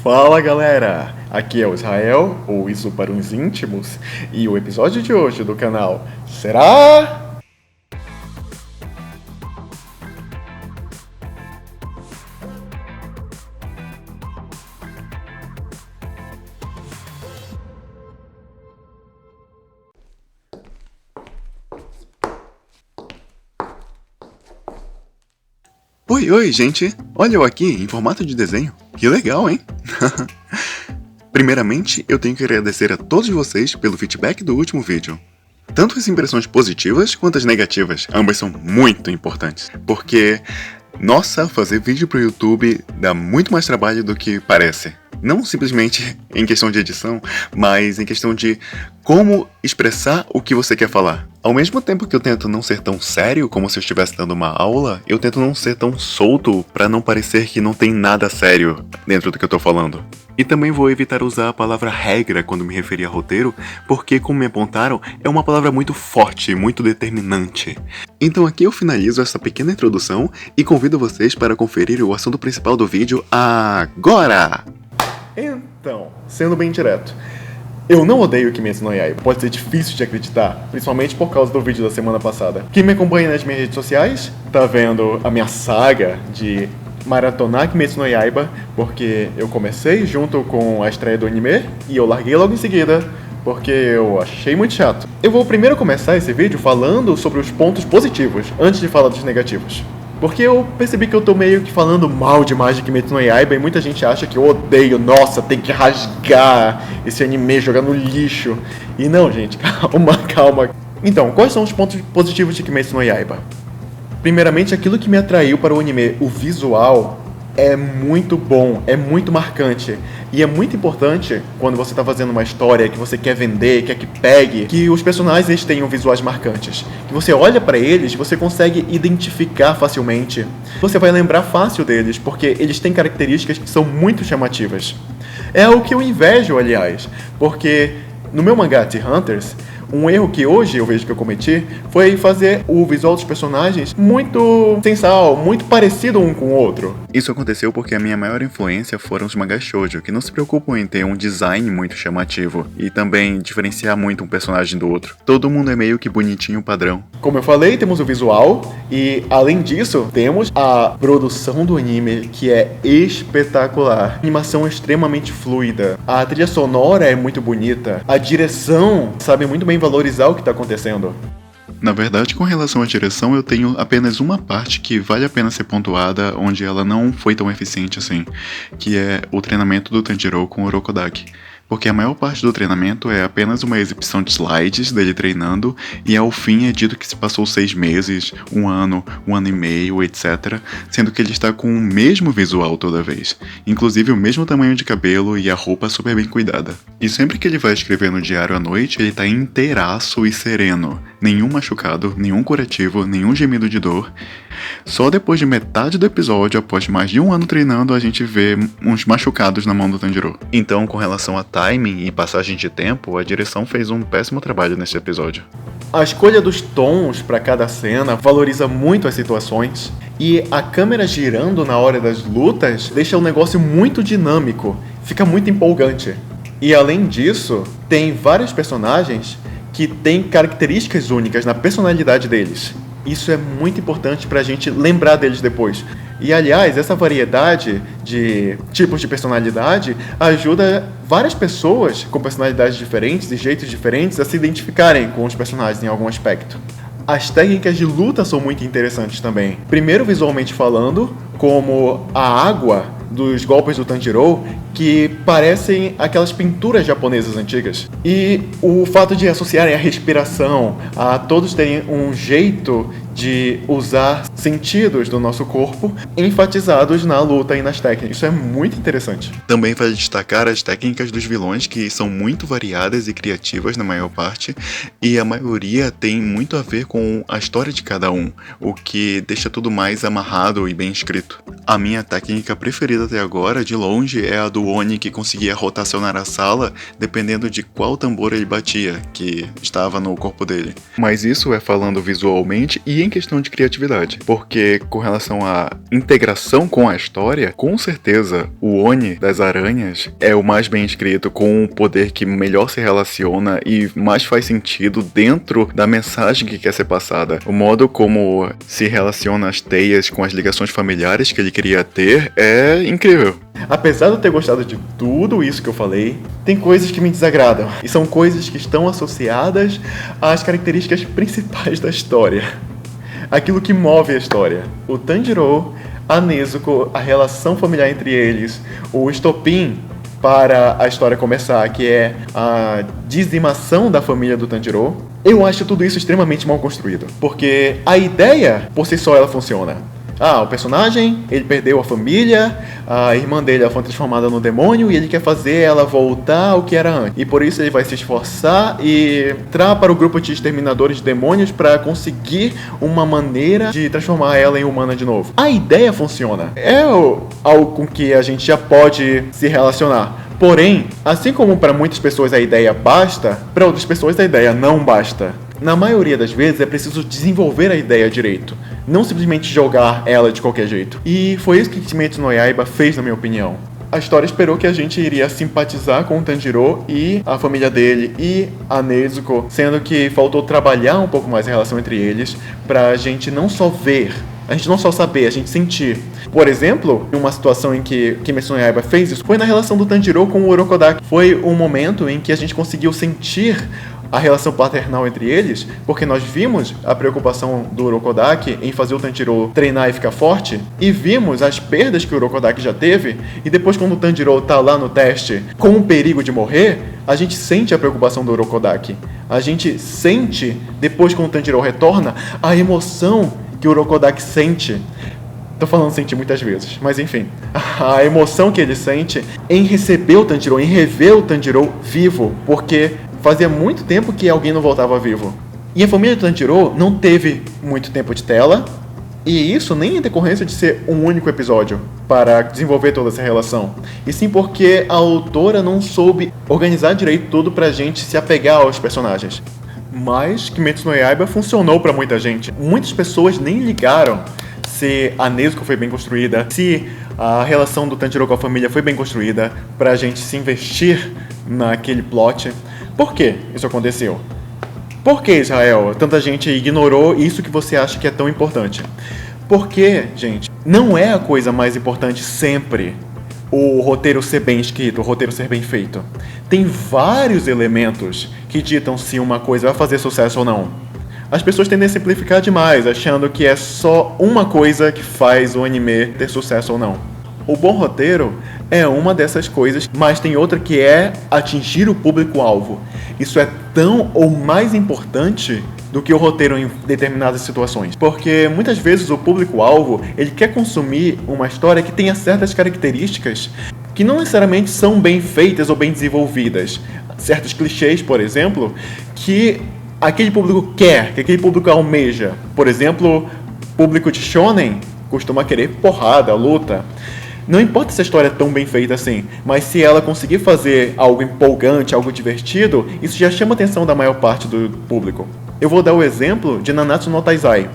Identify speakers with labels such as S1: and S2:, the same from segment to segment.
S1: Fala galera, aqui é o Israel, ou Isso para uns íntimos, e o episódio de hoje do canal será...
S2: Oi, gente! Olha eu aqui, em formato de desenho. Que legal, hein? Primeiramente, eu tenho que agradecer a todos vocês pelo feedback do último vídeo. Tanto as impressões positivas quanto as negativas, ambas são muito importantes. Porque, nossa, fazer vídeo pro YouTube dá muito mais trabalho do que parece. Não simplesmente em questão de edição, mas em questão de como expressar o que você quer falar. Ao mesmo tempo que eu tento não ser tão sério como se eu estivesse dando uma aula, eu tento não ser tão solto para não parecer que não tem nada sério dentro do que eu tô falando. E também vou evitar usar a palavra regra quando me referir a roteiro, porque, como me apontaram, é uma palavra muito forte, muito determinante. Então aqui eu finalizo essa pequena introdução e convido vocês para conferir o assunto principal do vídeo agora!
S1: Então, sendo bem direto, eu não odeio Kimetsu no Yaiba, pode ser difícil de acreditar, principalmente por causa do vídeo da semana passada. Quem me acompanha nas minhas redes sociais tá vendo a minha saga de maratonar Kimetsu no Yaiba, porque eu comecei junto com a estreia do anime e eu larguei logo em seguida, porque eu achei muito chato. Eu vou primeiro começar esse vídeo falando sobre os pontos positivos, antes de falar dos negativos. Porque eu percebi que eu tô meio que falando mal demais de Kimetsu no Yaiba e muita gente acha que eu odeio, nossa, tem que rasgar esse anime, jogar no lixo. E não, gente, calma. Então, quais são os pontos positivos de Kimetsu no Yaiba? Primeiramente, aquilo que me atraiu para o anime, o visual é muito bom, é muito marcante. E é muito importante, quando você está fazendo uma história que você quer vender, quer que pegue, que os personagens tenham visuais marcantes. Que você olha para eles, você consegue identificar facilmente. Você vai lembrar fácil deles, porque eles têm características que são muito chamativas. É o que eu invejo, aliás, porque no meu mangá The Hunters, um erro que hoje eu vejo que eu cometi foi fazer o visual dos personagens muito sem sal, muito parecido um com o outro.
S2: Isso aconteceu porque a minha maior influência foram os mangás shoujo, que não se preocupam em ter um design muito chamativo e também diferenciar muito um personagem do outro. Todo mundo é meio que bonitinho padrão.
S1: Como eu falei, temos o visual e, além disso, temos a produção do anime, que é espetacular. A animação é extremamente fluida, a trilha sonora é muito bonita, a direção sabe muito bem valorizar o que está acontecendo.
S2: Na verdade, com relação à direção, eu tenho apenas uma parte que vale a pena ser pontuada, onde ela não foi tão eficiente assim, que é o treinamento do Tanjiro com o Orokodaki. Porque a maior parte do treinamento é apenas uma exibição de slides dele treinando, e ao fim é dito que se passou 6 meses, um ano e meio, etc. Sendo que ele está com o mesmo visual toda vez, inclusive o mesmo tamanho de cabelo e a roupa super bem cuidada. E sempre que ele vai escrever no diário à noite, ele tá inteiraço e sereno. Nenhum machucado, nenhum curativo, nenhum gemido de dor. Só depois de metade do episódio, após mais de um ano treinando, a gente vê uns machucados na mão do Tanjiro. Então, com relação a timing e passagem de tempo, a direção fez um péssimo trabalho nesse episódio.
S1: A escolha dos tons para cada cena valoriza muito as situações, e a câmera girando na hora das lutas deixa o negócio muito dinâmico, fica muito empolgante. E além disso, tem vários personagens que têm características únicas na personalidade deles. Isso é muito importante pra gente lembrar deles depois. E aliás, essa variedade de tipos de personalidade ajuda várias pessoas com personalidades diferentes e jeitos diferentes a se identificarem com os personagens em algum aspecto. As técnicas de luta são muito interessantes também. Primeiro, visualmente falando, como a água dos golpes do Tanjiro, que parecem aquelas pinturas japonesas antigas. E o fato de associarem a respiração, a todos terem um jeito de usar sentidos do nosso corpo enfatizados na luta e nas técnicas. Isso é muito interessante.
S2: Também vale destacar as técnicas dos vilões, que são muito variadas e criativas na maior parte, e a maioria tem muito a ver com a história de cada um, o que deixa tudo mais amarrado e bem escrito. A minha técnica preferida até agora, de longe, é a do Oni, que conseguia rotacionar a sala dependendo de qual tambor ele batia, que estava no corpo dele. Mas isso é falando visualmente e e em questão de criatividade, porque com relação à integração com a história, com certeza o Oni das aranhas é o mais bem escrito, com o poder que melhor se relaciona e mais faz sentido dentro da mensagem que quer ser passada. O modo como se relaciona as teias com as ligações familiares que ele queria ter é incrível.
S1: Apesar de eu ter gostado de tudo isso que eu falei, tem coisas que me desagradam. E são coisas que estão associadas às características principais da história. Aquilo que move a história. O Tanjiro, a Nezuko, a relação familiar entre eles, o estopim para a história começar, que é a dizimação da família do Tanjiro. Eu acho tudo isso extremamente mal construído. Porque a ideia, por si só, ela funciona. O personagem, ele perdeu a família, a irmã dele ela foi transformada no demônio e ele quer fazer ela voltar ao que era antes. E por isso ele vai se esforçar e entrar para o grupo de exterminadores de demônios para conseguir uma maneira de transformar ela em humana de novo. A ideia funciona. É algo com que a gente já pode se relacionar. Porém, assim como para muitas pessoas a ideia basta, para outras pessoas a ideia não basta. Na maioria das vezes é preciso desenvolver a ideia direito, não simplesmente jogar ela de qualquer jeito. E foi isso que Kimetsu no Yaiba fez, na minha opinião. A história esperou que a gente iria simpatizar com o Tanjiro e a família dele e a Nezuko, sendo que faltou trabalhar um pouco mais a relação entre eles, pra gente não só ver, a gente não só saber, a gente sentir. Por exemplo, uma situação em que Kimetsu no Yaiba fez isso foi na relação do Tanjiro com o Urokodaki. Foi um momento em que a gente conseguiu sentir a relação paternal entre eles, porque nós vimos a preocupação do Urokodaki em fazer o Tanjiro treinar e ficar forte, e vimos as perdas que o Urokodaki já teve, e depois quando o Tanjiro tá lá no teste com o perigo de morrer, a gente sente a preocupação do Urokodaki. A gente sente, depois quando o Tanjiro retorna, a emoção que o Urokodaki sente. Tô falando sentir muitas vezes, mas enfim. A emoção que ele sente em receber o Tanjiro, em rever o Tanjiro vivo, porque fazia muito tempo que alguém não voltava vivo. E a família do Tanjiro não teve muito tempo de tela, e isso nem em decorrência de ser um único episódio para desenvolver toda essa relação, e sim porque a autora não soube organizar direito tudo pra gente se apegar aos personagens. Mas Kimetsu no Yaiba funcionou pra muita gente. Muitas pessoas nem ligaram se a Nezuko foi bem construída, se a relação do Tanjiro com a família foi bem construída, pra gente se investir naquele plot. Por que isso aconteceu? Por que, Israel, tanta gente ignorou isso que você acha que é tão importante? Porque, gente, não é a coisa mais importante sempre o roteiro ser bem escrito, o roteiro ser bem feito. Tem vários elementos que ditam se uma coisa vai fazer sucesso ou não. As pessoas tendem a simplificar demais, achando que é só uma coisa que faz o anime ter sucesso ou não. O bom roteiro é uma dessas coisas, mas tem outra que é atingir o público-alvo. Isso é tão ou mais importante do que o roteiro em determinadas situações. Porque muitas vezes o público-alvo, ele quer consumir uma história que tenha certas características que não necessariamente são bem feitas ou bem desenvolvidas. Certos clichês, por exemplo, que aquele público quer, que aquele público almeja. Por exemplo, público de shonen costuma querer porrada, luta. Não importa se a história é tão bem feita assim, mas se ela conseguir fazer algo empolgante, algo divertido, isso já chama a atenção da maior parte do público. Eu vou dar o exemplo de Nanatsu no Taizai.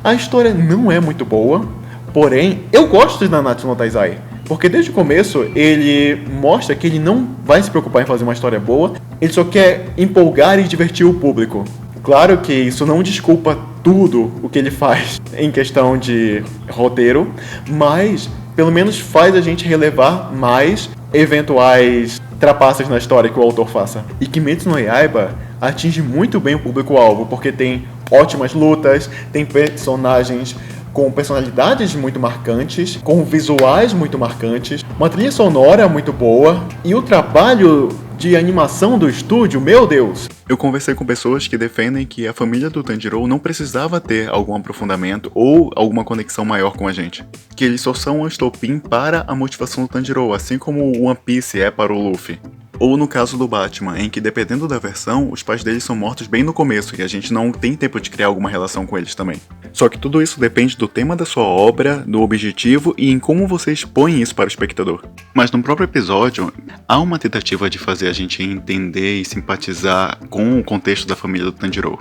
S1: A história não é muito boa, porém, eu gosto de Nanatsu no Taizai, porque desde o começo ele mostra que ele não vai se preocupar em fazer uma história boa, ele só quer empolgar e divertir o público. Claro que isso não desculpa tudo o que ele faz em questão de roteiro, mas pelo menos faz a gente relevar mais eventuais trapaças na história que o autor faça. E Kimetsu no Yaiba atinge muito bem o público-alvo, porque tem ótimas lutas, tem personagens com personalidades muito marcantes, com visuais muito marcantes, uma trilha sonora muito boa, e o trabalho de animação do estúdio, meu Deus!
S2: Eu conversei com pessoas que defendem que a família do Tanjiro não precisava ter algum aprofundamento ou alguma conexão maior com a gente. Que eles só são um estopim para a motivação do Tanjiro, assim como o One Piece é para o Luffy. Ou no caso do Batman, em que dependendo da versão, os pais deles são mortos bem no começo e a gente não tem tempo de criar alguma relação com eles também. Só que tudo isso depende do tema da sua obra, do objetivo e em como você expõe isso para o espectador. Mas no próprio episódio, há uma tentativa de fazer a gente entender e simpatizar com o contexto da família do Tanjiro.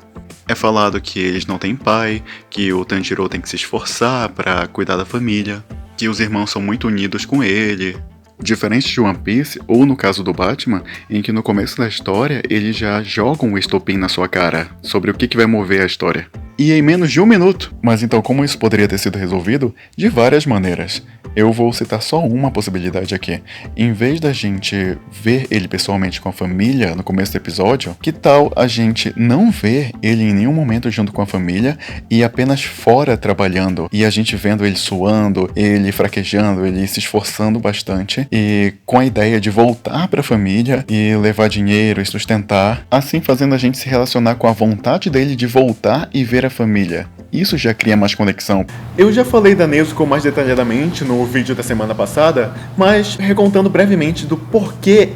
S2: É falado que eles não têm pai, que o Tanjiro tem que se esforçar pra cuidar da família, que os irmãos são muito unidos com ele. Diferente de One Piece, ou no caso do Batman, em que no começo da história eles já jogam o estopim na sua cara sobre o que vai mover a história. E em menos de 1 minuto. Mas então como isso poderia ter sido resolvido? De várias maneiras. Eu vou citar só uma possibilidade aqui. Em vez da gente ver ele pessoalmente com a família no começo do episódio, que tal a gente não ver ele em nenhum momento junto com a família e apenas fora trabalhando, e a gente vendo ele suando, ele fraquejando, ele se esforçando bastante, e com a ideia de voltar pra família e levar dinheiro e sustentar, assim fazendo a gente se relacionar com a vontade dele de voltar e ver a família. Isso já cria mais conexão.
S1: Eu já falei da Nezuko mais detalhadamente no vídeo da semana passada, mas recontando brevemente do porquê,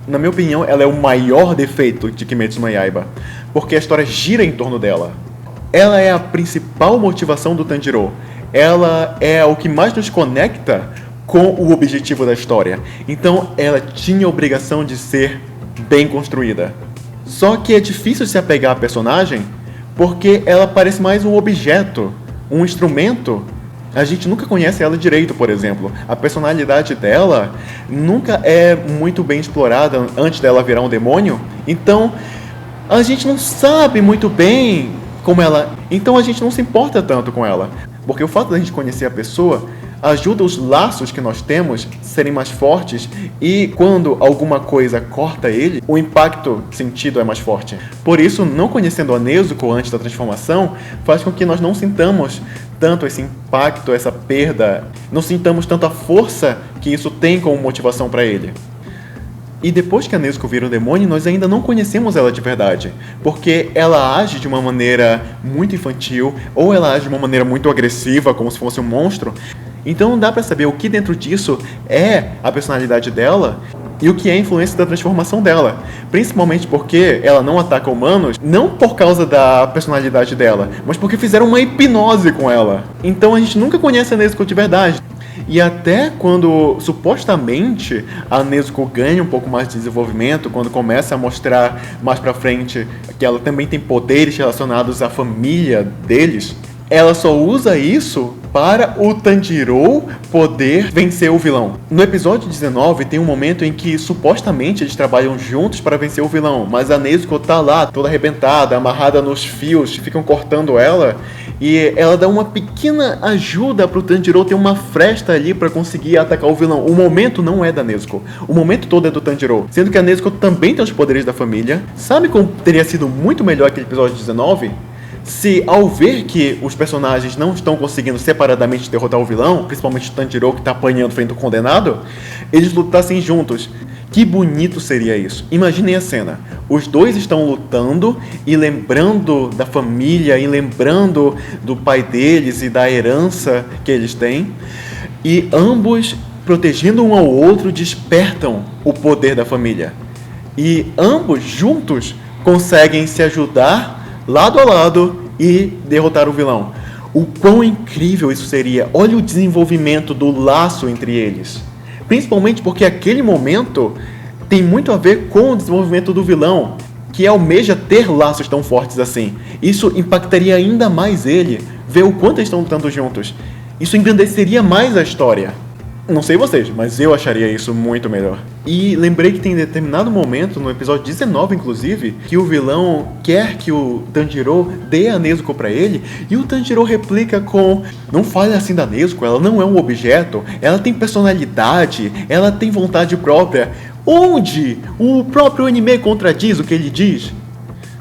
S1: na minha opinião, ela é o maior defeito de Kimetsu no Yaiba. Porque a história gira em torno dela. Ela é a principal motivação do Tanjiro. Ela é o que mais nos conecta com o objetivo da história. Então ela tinha a obrigação de ser bem construída. Só que é difícil se apegar à personagem porque ela parece mais um objeto, um instrumento. A gente nunca conhece ela direito, por exemplo. A personalidade dela nunca é muito bem explorada antes dela virar um demônio. Então, a gente não sabe muito bem como ela... Então, a gente não se importa tanto com ela. Porque o fato da gente conhecer a pessoa ajuda os laços que nós temos serem mais fortes, e quando alguma coisa corta ele, o impacto sentido é mais forte. Por isso, não conhecendo a Nezuko antes da transformação faz com que nós não sintamos tanto esse impacto, essa perda, não sintamos tanto a força que isso tem como motivação para ele. E depois que a Nezuko vira um demônio, nós ainda não conhecemos ela de verdade, porque ela age de uma maneira muito infantil, ou ela age de uma maneira muito agressiva, como se fosse um monstro. Então não dá pra saber o que dentro disso é a personalidade dela e o que é a influência da transformação dela. Principalmente porque ela não ataca humanos, não por causa da personalidade dela, mas porque fizeram uma hipnose com ela. Então a gente nunca conhece a Nezuko de verdade. E até quando, supostamente, a Nezuko ganha um pouco mais de desenvolvimento, quando começa a mostrar mais pra frente que ela também tem poderes relacionados à família deles, ela só usa isso para o Tanjiro poder vencer o vilão. No episódio 19 tem um momento em que supostamente eles trabalham juntos para vencer o vilão, mas a Nezuko tá lá toda arrebentada, amarrada nos fios, ficam cortando ela, e ela dá uma pequena ajuda pro Tanjiro ter uma fresta ali para conseguir atacar o vilão. O momento não é da Nezuko, o momento todo é do Tanjiro, sendo que a Nezuko também tem os poderes da família. Sabe como teria sido muito melhor aquele episódio 19? Se ao ver que os personagens não estão conseguindo separadamente derrotar o vilão, principalmente o Tanjiro que está apanhando frente ao condenado, eles lutassem juntos. Que bonito seria isso. Imaginem a cena. Os dois estão lutando e lembrando da família, e lembrando do pai deles e da herança que eles têm. E ambos, protegendo um ao outro, despertam o poder da família. E ambos juntos conseguem se ajudar lado a lado e derrotar o vilão. O quão incrível isso seria. Olha o desenvolvimento do laço entre eles. Principalmente porque aquele momento tem muito a ver com o desenvolvimento do vilão, que almeja ter laços tão fortes assim. Isso impactaria ainda mais ele, ver o quanto eles estão lutando juntos. Isso engrandeceria mais a história. Não sei vocês, mas eu acharia isso muito melhor. E lembrei que tem determinado momento, no episódio 19 inclusive, que o vilão quer que o Tanjiro dê a Nezuko pra ele, e o Tanjiro replica com: não fale assim da Nezuko, ela não é um objeto, ela tem personalidade, ela tem vontade própria. Onde o próprio anime contradiz o que ele diz?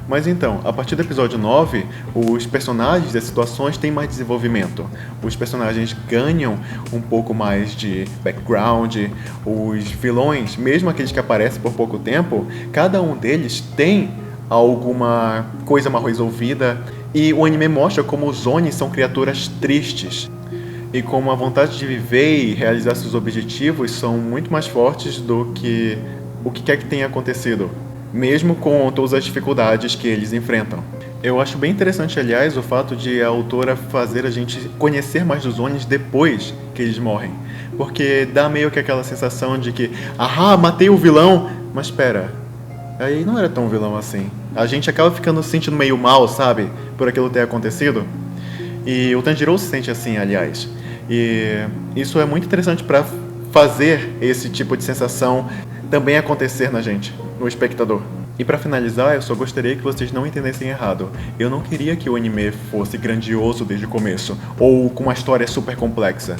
S1: Mas então, a partir do episódio 9, os personagens e as situações têm mais desenvolvimento. Os personagens ganham um pouco mais de background. Os vilões, mesmo aqueles que aparecem por pouco tempo, cada um deles tem alguma coisa mal resolvida. E o anime mostra como os Onis são criaturas tristes. E como a vontade de viver e realizar seus objetivos são muito mais fortes do que o que quer que tenha acontecido, mesmo com todas as dificuldades que eles enfrentam. Eu acho bem interessante, aliás, o fato de a autora fazer a gente conhecer mais dos Onis depois que eles morrem. Porque dá meio que aquela sensação de que, matei o vilão, mas espera, aí não era tão vilão assim. A gente acaba ficando se sentindo meio mal, sabe? Por aquilo ter acontecido. E o Tanjiro se sente assim, aliás. E isso é muito interessante para fazer esse tipo de sensação também acontecer na gente, no espectador. E pra finalizar, eu só gostaria que vocês não entendessem errado. Eu não queria que o anime fosse grandioso desde o começo, ou com uma história super complexa.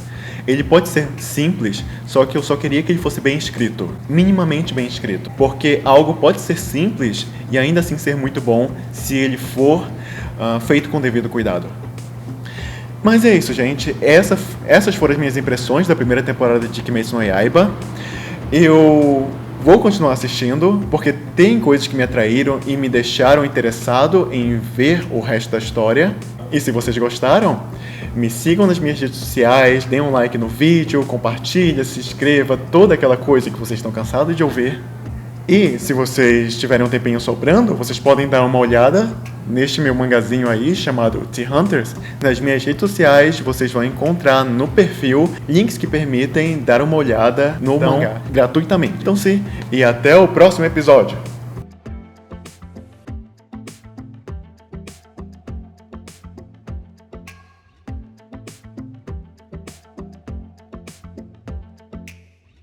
S1: Ele pode ser simples, só que eu só queria que ele fosse bem escrito, minimamente bem escrito. Porque algo pode ser simples e ainda assim ser muito bom se ele for feito com devido cuidado. Mas é isso, gente. Essas foram as minhas impressões da primeira temporada de Kimetsu no Yaiba. Eu vou continuar assistindo, porque tem coisas que me atraíram e me deixaram interessado em ver o resto da história. E se vocês gostaram, me sigam nas minhas redes sociais, deem um like no vídeo, compartilha, se inscreva, toda aquela coisa que vocês estão cansados de ouvir. E se vocês tiverem um tempinho sobrando, vocês podem dar uma olhada neste meu mangazinho aí, chamado T-Hunters. Nas minhas redes sociais, vocês vão encontrar no perfil links que permitem dar uma olhada no mangá gratuitamente. Então sim, e até o próximo episódio!